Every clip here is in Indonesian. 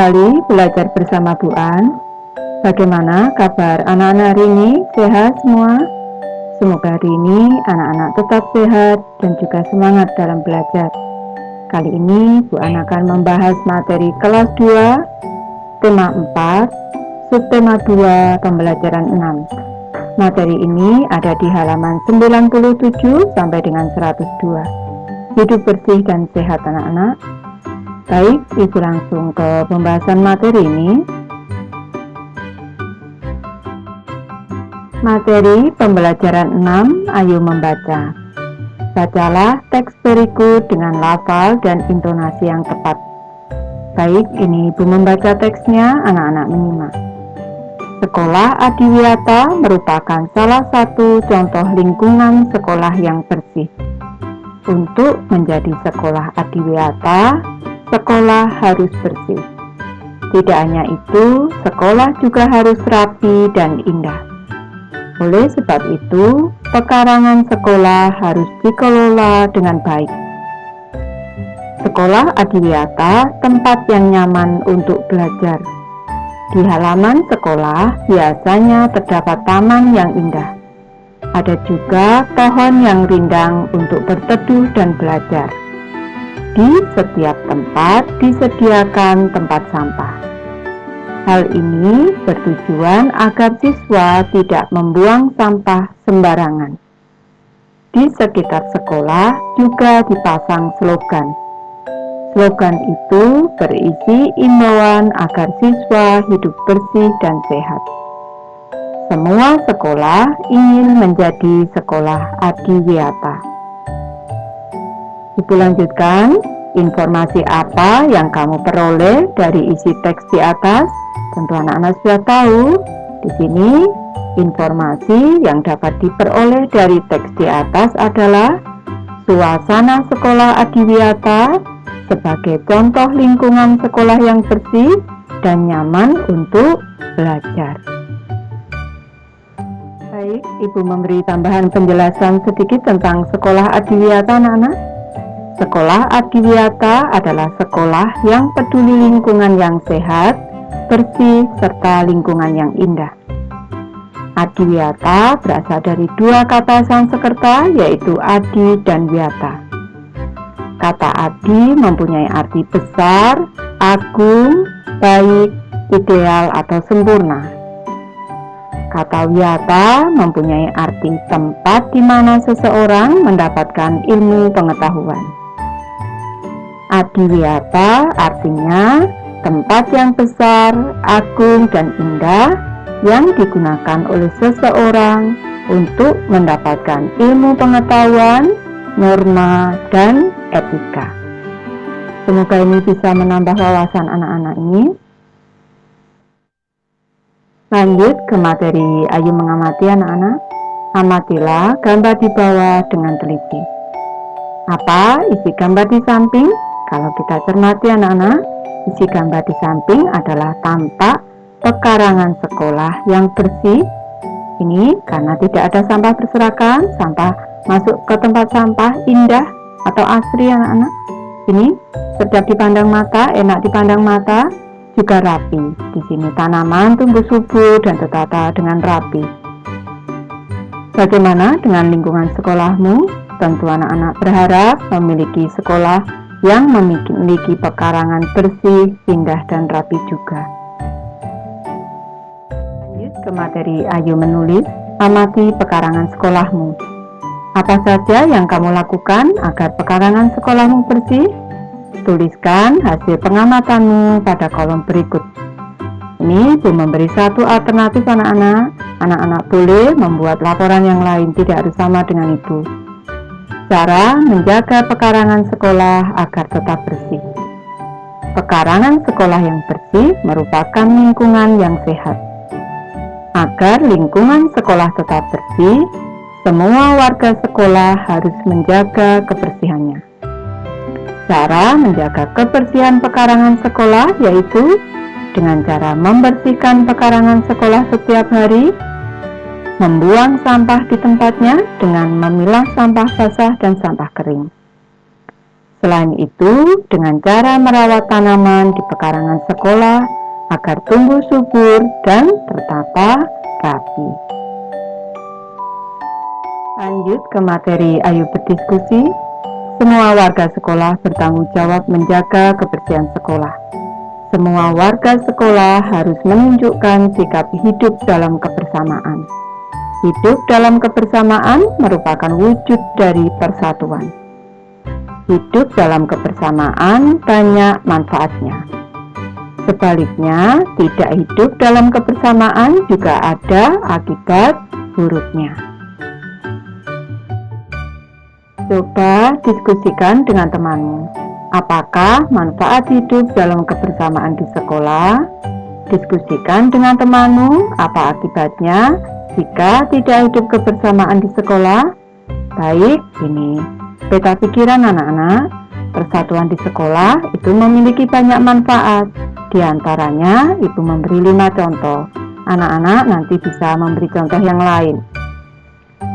kembali belajar bersama Bu An. Bagaimana kabar anak-anak hari ini? Sehat semua? Semoga hari ini anak-anak tetap sehat dan juga semangat dalam belajar. Kali ini Bu An akan membahas materi kelas 2, tema 4, subtema 2, pembelajaran 6. Materi ini ada di halaman 97 sampai dengan 102. Hidup bersih dan sehat anak-anak. Baik, Ibu langsung ke pembahasan materi ini. Materi pembelajaran 6, ayo membaca. Bacalah teks berikut dengan lafal dan intonasi yang tepat. Baik, ini Ibu membaca teksnya, anak-anak menyimak. Sekolah Adiwiyata merupakan salah satu contoh lingkungan sekolah yang bersih. Untuk menjadi sekolah Adiwiyata, sekolah harus bersih. Tidak hanya itu, sekolah juga harus rapi dan indah. Oleh sebab itu, pekarangan sekolah harus dikelola dengan baik. Sekolah Adiwiyata tempat yang nyaman untuk belajar. Di halaman sekolah biasanya terdapat taman yang indah. Ada juga pohon yang rindang untuk berteduh dan belajar. Di setiap tempat disediakan tempat sampah. Hal ini bertujuan agar siswa tidak membuang sampah sembarangan. Di sekitar sekolah juga dipasang slogan. Slogan itu berisi imbauan agar siswa hidup bersih dan sehat. Semua sekolah ingin menjadi sekolah Adiwiyata. Ibu lanjutkan, informasi apa yang kamu peroleh dari isi teks di atas? Tentu anak-anak sudah tahu. Di sini, informasi yang dapat diperoleh dari teks di atas adalah suasana sekolah Adiwiyata sebagai contoh lingkungan sekolah yang bersih dan nyaman untuk belajar. Baik, Ibu memberi tambahan penjelasan sedikit tentang sekolah Adiwiyata anak-anak. Sekolah Adiwiyata adalah sekolah yang peduli lingkungan yang sehat, bersih, serta lingkungan yang indah. Adiwiyata berasal dari dua kata Sanskerta, yaitu Adi dan Wiyata. Kata Adi mempunyai arti besar, agung, baik, ideal, atau sempurna. Kata Wiyata mempunyai arti tempat di mana seseorang mendapatkan ilmu pengetahuan. Adiwiyata artinya tempat yang besar, agung, dan indah yang digunakan oleh seseorang untuk mendapatkan ilmu pengetahuan, norma, dan etika. Semoga ini bisa menambah wawasan anak-anak ini. Lanjut ke materi ayo mengamati anak-anak. Amatilah gambar di bawah dengan teliti. Apa isi gambar di samping? Kalau kita cermati anak-anak, isi gambar di samping adalah tampak pekarangan sekolah yang bersih. Ini karena tidak ada sampah berserakan, sampah masuk ke tempat sampah indah atau asri anak-anak. Ini sedap dipandang mata, enak dipandang mata, juga rapi. Di sini tanaman tumbuh subur dan tertata dengan rapi. Bagaimana dengan lingkungan sekolahmu? Tentu anak-anak berharap memiliki sekolah yang memiliki pekarangan bersih, indah, dan rapi juga. Lanjut ke materi ayo menulis. Amati pekarangan sekolahmu. Apa saja yang kamu lakukan agar pekarangan sekolahmu bersih? Tuliskan hasil pengamatanmu pada kolom berikut. Ini Ibu memberi satu alternatif anak-anak. Anak-anak boleh membuat laporan yang lain, tidak harus sama dengan Ibu. Cara menjaga pekarangan sekolah agar tetap bersih. Pekarangan sekolah yang bersih merupakan lingkungan yang sehat. Agar lingkungan sekolah tetap bersih, semua warga sekolah harus menjaga kebersihannya. Cara menjaga kebersihan pekarangan sekolah yaitu dengan cara membersihkan pekarangan sekolah setiap hari, membuang sampah di tempatnya dengan memilah sampah basah dan sampah kering. Selain itu, dengan cara merawat tanaman di pekarangan sekolah agar tumbuh subur dan tertata rapi. Lanjut ke materi Ayo Berdiskusi. Semua warga sekolah bertanggung jawab menjaga kebersihan sekolah. Semua warga sekolah harus menunjukkan sikap hidup dalam kebersamaan. Hidup dalam kebersamaan merupakan wujud dari persatuan. Hidup dalam kebersamaan banyak manfaatnya. Sebaliknya, tidak hidup dalam kebersamaan juga ada akibat buruknya. Coba diskusikan dengan temanmu. Apakah manfaat hidup dalam kebersamaan di sekolah? Diskusikan dengan temanmu apa akibatnya jika tidak hidup kebersamaan di sekolah. Baik, ini peta pikiran anak-anak. Persatuan di sekolah itu memiliki banyak manfaat. Di antaranya, ibu memberi 5 contoh. Anak-anak nanti bisa memberi contoh yang lain.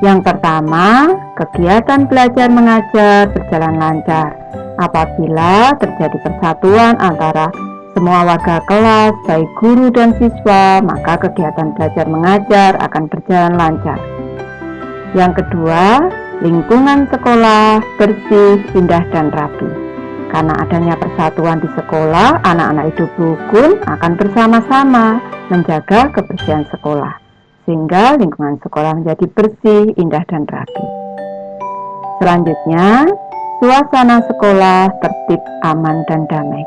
Yang pertama, kegiatan belajar mengajar berjalan lancar. Apabila terjadi persatuan antara semua warga kelas, baik guru dan siswa, maka kegiatan belajar mengajar akan berjalan lancar. Yang kedua, lingkungan sekolah bersih, indah, dan rapi. Karena adanya persatuan di sekolah, anak-anak hidup rukun akan bersama-sama menjaga kebersihan sekolah, sehingga lingkungan sekolah menjadi bersih, indah, dan rapi. Selanjutnya, suasana sekolah tertib, aman, dan damai.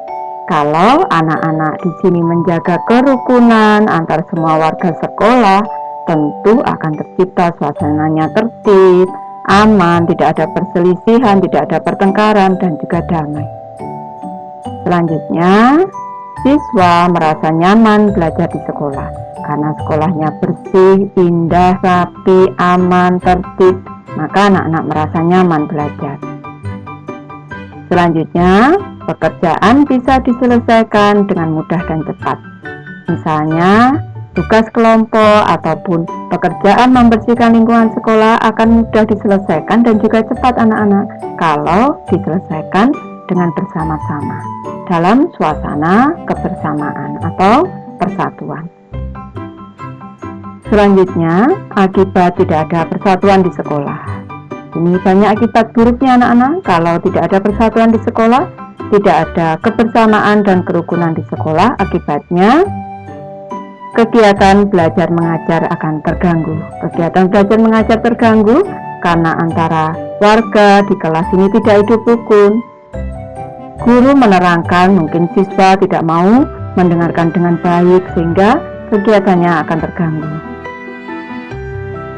Kalau anak-anak di sini menjaga kerukunan antar semua warga sekolah, tentu akan tercipta suasananya tertib, aman, tidak ada perselisihan, tidak ada pertengkaran, dan juga damai. Selanjutnya, siswa merasa nyaman belajar di sekolah karena sekolahnya bersih, indah, rapi, aman, tertib, maka anak-anak merasa nyaman belajar. Selanjutnya, pekerjaan bisa diselesaikan dengan mudah dan cepat. Misalnya, tugas kelompok ataupun pekerjaan membersihkan lingkungan sekolah akan mudah diselesaikan dan juga cepat anak-anak kalau diselesaikan dengan bersama-sama dalam suasana kebersamaan atau persatuan. Selanjutnya, akibat tidak ada persatuan di sekolah. Ini banyak akibat buruknya anak-anak. Kalau tidak ada persatuan di sekolah, tidak ada kebersamaan dan kerukunan di sekolah, akibatnya kegiatan belajar mengajar akan terganggu. Kegiatan belajar mengajar terganggu karena antara warga di kelas ini tidak hidup rukun. Guru menerangkan, mungkin siswa tidak mau mendengarkan dengan baik sehingga kegiatannya akan terganggu.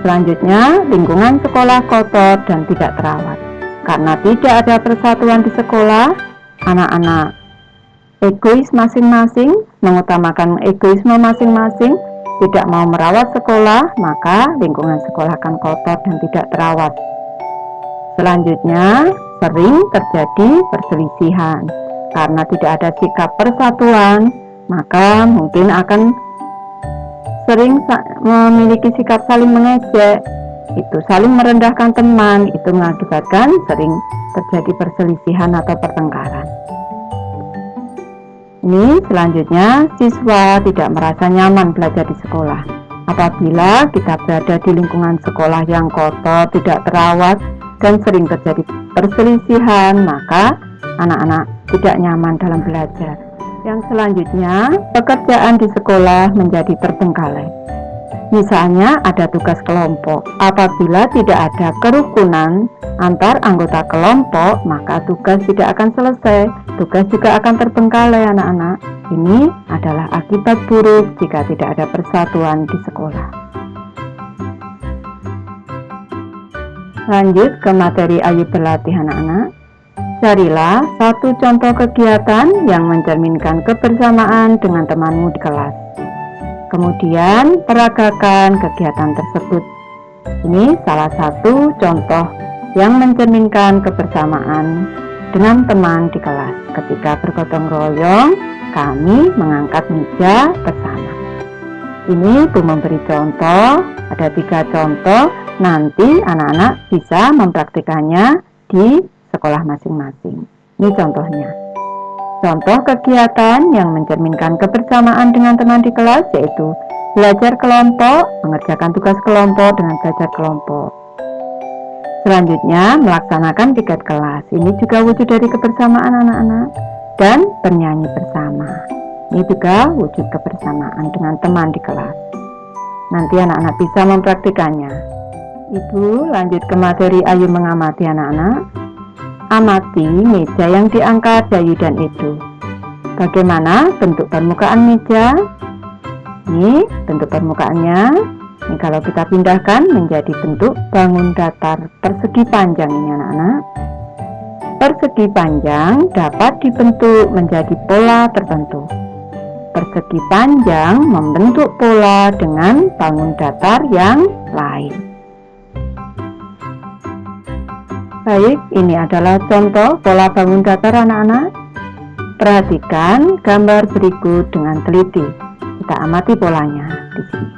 Selanjutnya, lingkungan sekolah kotor dan tidak terawat. Karena tidak ada persatuan di sekolah, anak-anak egois masing-masing, mengutamakan egoisme masing-masing, tidak mau merawat sekolah, maka lingkungan sekolah akan kotor dan tidak terawat. Selanjutnya, sering terjadi perselisihan. Karena tidak ada sikap persatuan, maka mungkin akan sering memiliki sikap saling mengejek, itu saling merendahkan teman, itu mengakibatkan sering terjadi perselisihan atau pertengkaran. Ini selanjutnya, siswa tidak merasa nyaman belajar di sekolah. Apabila kita berada di lingkungan sekolah yang kotor, tidak terawat, dan sering terjadi perselisihan, maka anak-anak tidak nyaman dalam belajar. Yang selanjutnya, pekerjaan di sekolah menjadi terbengkalai. Misalnya ada tugas kelompok. Apabila tidak ada kerukunan antar anggota kelompok, maka tugas tidak akan selesai. Tugas juga akan terbengkalai anak-anak. Ini adalah akibat buruk jika tidak ada persatuan di sekolah. Lanjut ke materi Ayo Berlatih anak-anak. Carilah satu contoh kegiatan yang mencerminkan kebersamaan dengan temanmu di kelas. Kemudian peragakan kegiatan tersebut. Ini salah satu contoh yang mencerminkan kebersamaan dengan teman di kelas. Ketika bergotong royong, kami mengangkat meja bersama. Ini Ibu memberi contoh, ada 3 contoh. Nanti anak-anak bisa mempraktikannya di sekolah masing-masing. Ini contohnya. Contoh kegiatan yang mencerminkan kebersamaan dengan teman di kelas yaitu belajar kelompok, mengerjakan tugas kelompok dengan belajar kelompok. Selanjutnya, melaksanakan piket kelas. Ini juga wujud dari kebersamaan anak-anak. Dan bernyanyi bersama. Ini juga wujud kebersamaan dengan teman di kelas. Nanti anak-anak bisa mempraktikannya. Ibu lanjut ke materi Ayu mengamati anak-anak. Amati meja yang diangkat Bayu dan Edo. Bagaimana bentuk permukaan meja? Ini bentuk permukaannya. Ini kalau kita pindahkan menjadi bentuk bangun datar persegi panjang ini anak-anak. Persegi panjang dapat dibentuk menjadi pola tertentu. Persegi panjang membentuk pola dengan bangun datar yang lain. Baik, ini adalah contoh pola bangun datar anak-anak. Perhatikan gambar berikut dengan teliti. Kita amati polanya di sini.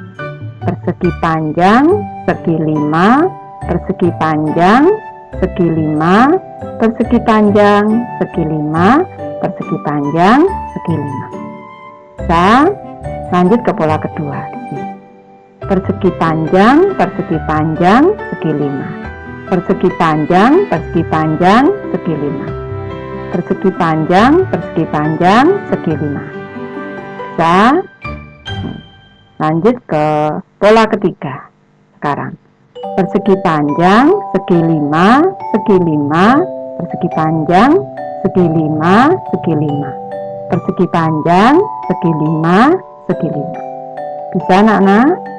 Persegi panjang, segi 5, persegi panjang, segi 5, persegi panjang, segi 5, persegi panjang, segi 5. Bisa lanjut ke pola kedua di sini. Persegi panjang, persegi panjang, segi 5. Persegi panjang, persegi panjang, segi 5. Persegi panjang, persegi panjang, segi 5. Bisa lanjut ke pola ketiga sekarang. Persegi panjang, segi 5, segi 5, persegi panjang, segi 5, segi 5. Persegi panjang, segi 5, segi 5. Bisa anak-anak?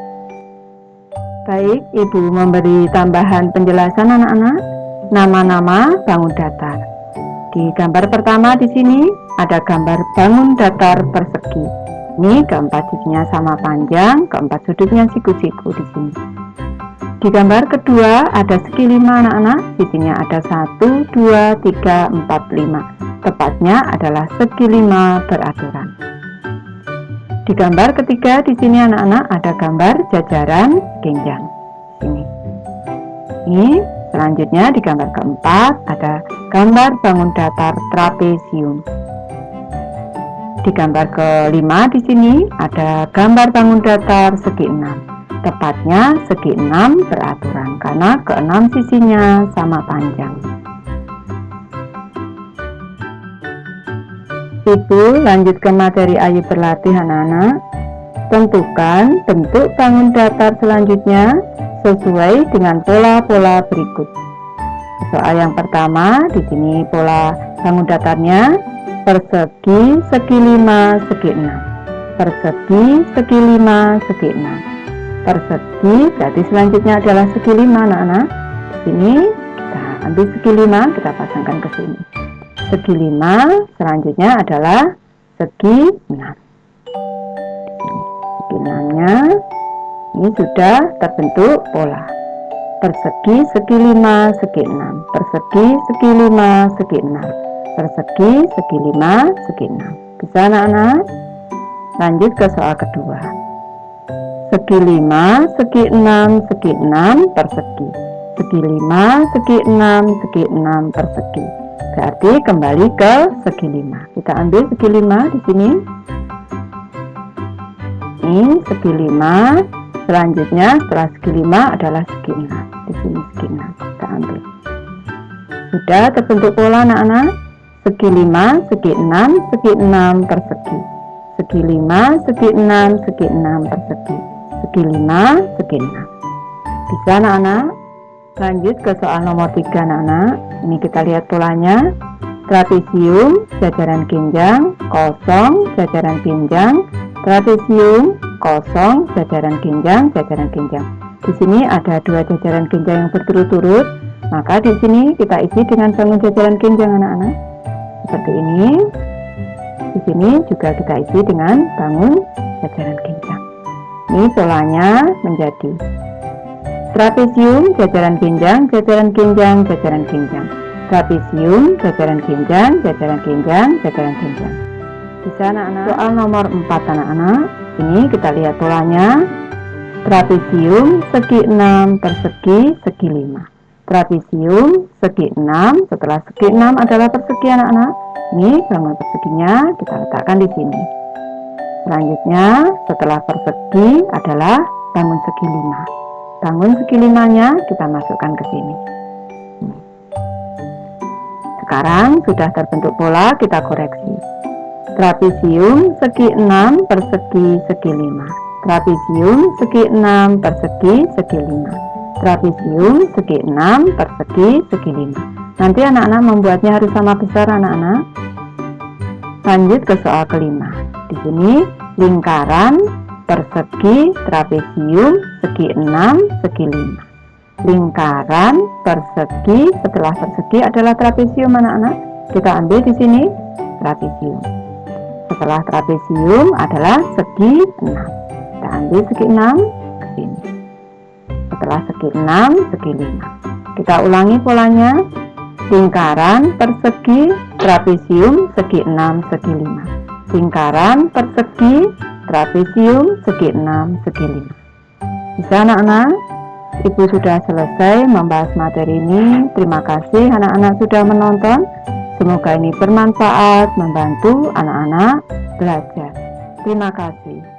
Baik, Ibu memberi tambahan penjelasan anak-anak. Nama-nama bangun datar. Di gambar pertama di sini ada gambar bangun datar persegi. Ini keempat sisinya sama panjang, keempat sudutnya siku-siku di sini. Di gambar kedua ada segi 5 anak-anak, sisinya ada 1, 2, 3, 4, 5. Tepatnya adalah segi 5 beraturan. Di gambar ketiga di sini anak-anak ada gambar jajaran genjang. Sini. Ini selanjutnya di gambar keempat ada gambar bangun datar trapesium. Di gambar kelima di sini ada gambar bangun datar segi 6. Tepatnya segi 6 beraturan karena ke-6 sisinya sama panjang. Ibu lanjut ke materi Ayu berlatih anak-anak. Tentukan bentuk bangun datar selanjutnya sesuai dengan pola-pola berikut. Soal yang pertama di sini pola bangun datarnya persegi, segi 5, segi 6. Persegi, segi 5, segi 6. Persegi berarti selanjutnya adalah segi 5 anak-anak. Di sini kita ambil segi 5, kita pasangkan ke sini. Segi 5 selanjutnya adalah segi 6. Segi 6-nya ini sudah terbentuk pola. Persegi, segi 5, segi 6. Persegi, segi 5, segi 6. Persegi, segi 5, segi 6. Bisa anak-anak? Lanjut ke soal kedua. Segi 5, segi 6, segi 6, persegi. Segi 5, segi 6, segi 6, persegi. Berarti kembali ke segi 5. Kita ambil segi 5 di sini. Ini segi 5. Selanjutnya setelah segi 5 adalah segi 6. Di sini segi 6. Kita ambil. Sudah terbentuk pola anak-anak. Segi 5, segi 6, segi 6, persegi. Segi 5, segi 6, segi 6, persegi. Segi 5, segi 6. Bisa anak-anak? Lanjut ke soal nomor 3 anak-anak. Ini kita lihat polanya. Trapesium, jajaran genjang, kosong, jajaran genjang. Trapesium, kosong, jajaran genjang, jajaran genjang. Di sini ada 2 jajaran genjang yang berturut-turut. Maka di sini kita isi dengan bangun jajaran genjang anak-anak. Seperti ini. Di sini juga kita isi dengan bangun jajaran genjang. Ini polanya menjadi trapesium, jajaran genjang, jajaran genjang, jajaran genjang. Trapesium, jajaran genjang, jajaran genjang, jajaran genjang. Bisa anak-anak? Soal nomor 4 anak-anak. Ini kita lihat polanya. Trapesium, segi 6, persegi, segi 5. Trapesium segi 6, setelah segi 6 adalah persegi anak-anak. Ini bangun perseginya kita letakkan di sini. Selanjutnya setelah persegi adalah bangun segi 5. Bangun segi 5-nya kita masukkan ke sini. Sekarang sudah terbentuk pola, kita koreksi. Trapesium segi 6 persegi segi 5. Trapesium segi 6 persegi segi 5. Trapesium segi 6 persegi segi 5. Nanti anak-anak membuatnya harus sama besar anak-anak. Lanjut ke soal kelima. Di sini lingkaran persegi trapesium segi 6 segi 5. Lingkaran persegi, setelah persegi adalah trapesium anak-anak. Kita ambil di sini trapesium. Setelah trapesium adalah segi 6. Kita ambil segi 6 ke sini. Setelah segi 6, segi 5. Kita ulangi polanya. Lingkaran persegi trapesium segi 6 segi 5. Lingkaran persegi trapesium segi 6 segi 5. Bisa anak-anak? Ibu sudah selesai membahas materi ini. Terima kasih anak-anak sudah menonton. Semoga ini bermanfaat, membantu anak-anak belajar. Terima kasih.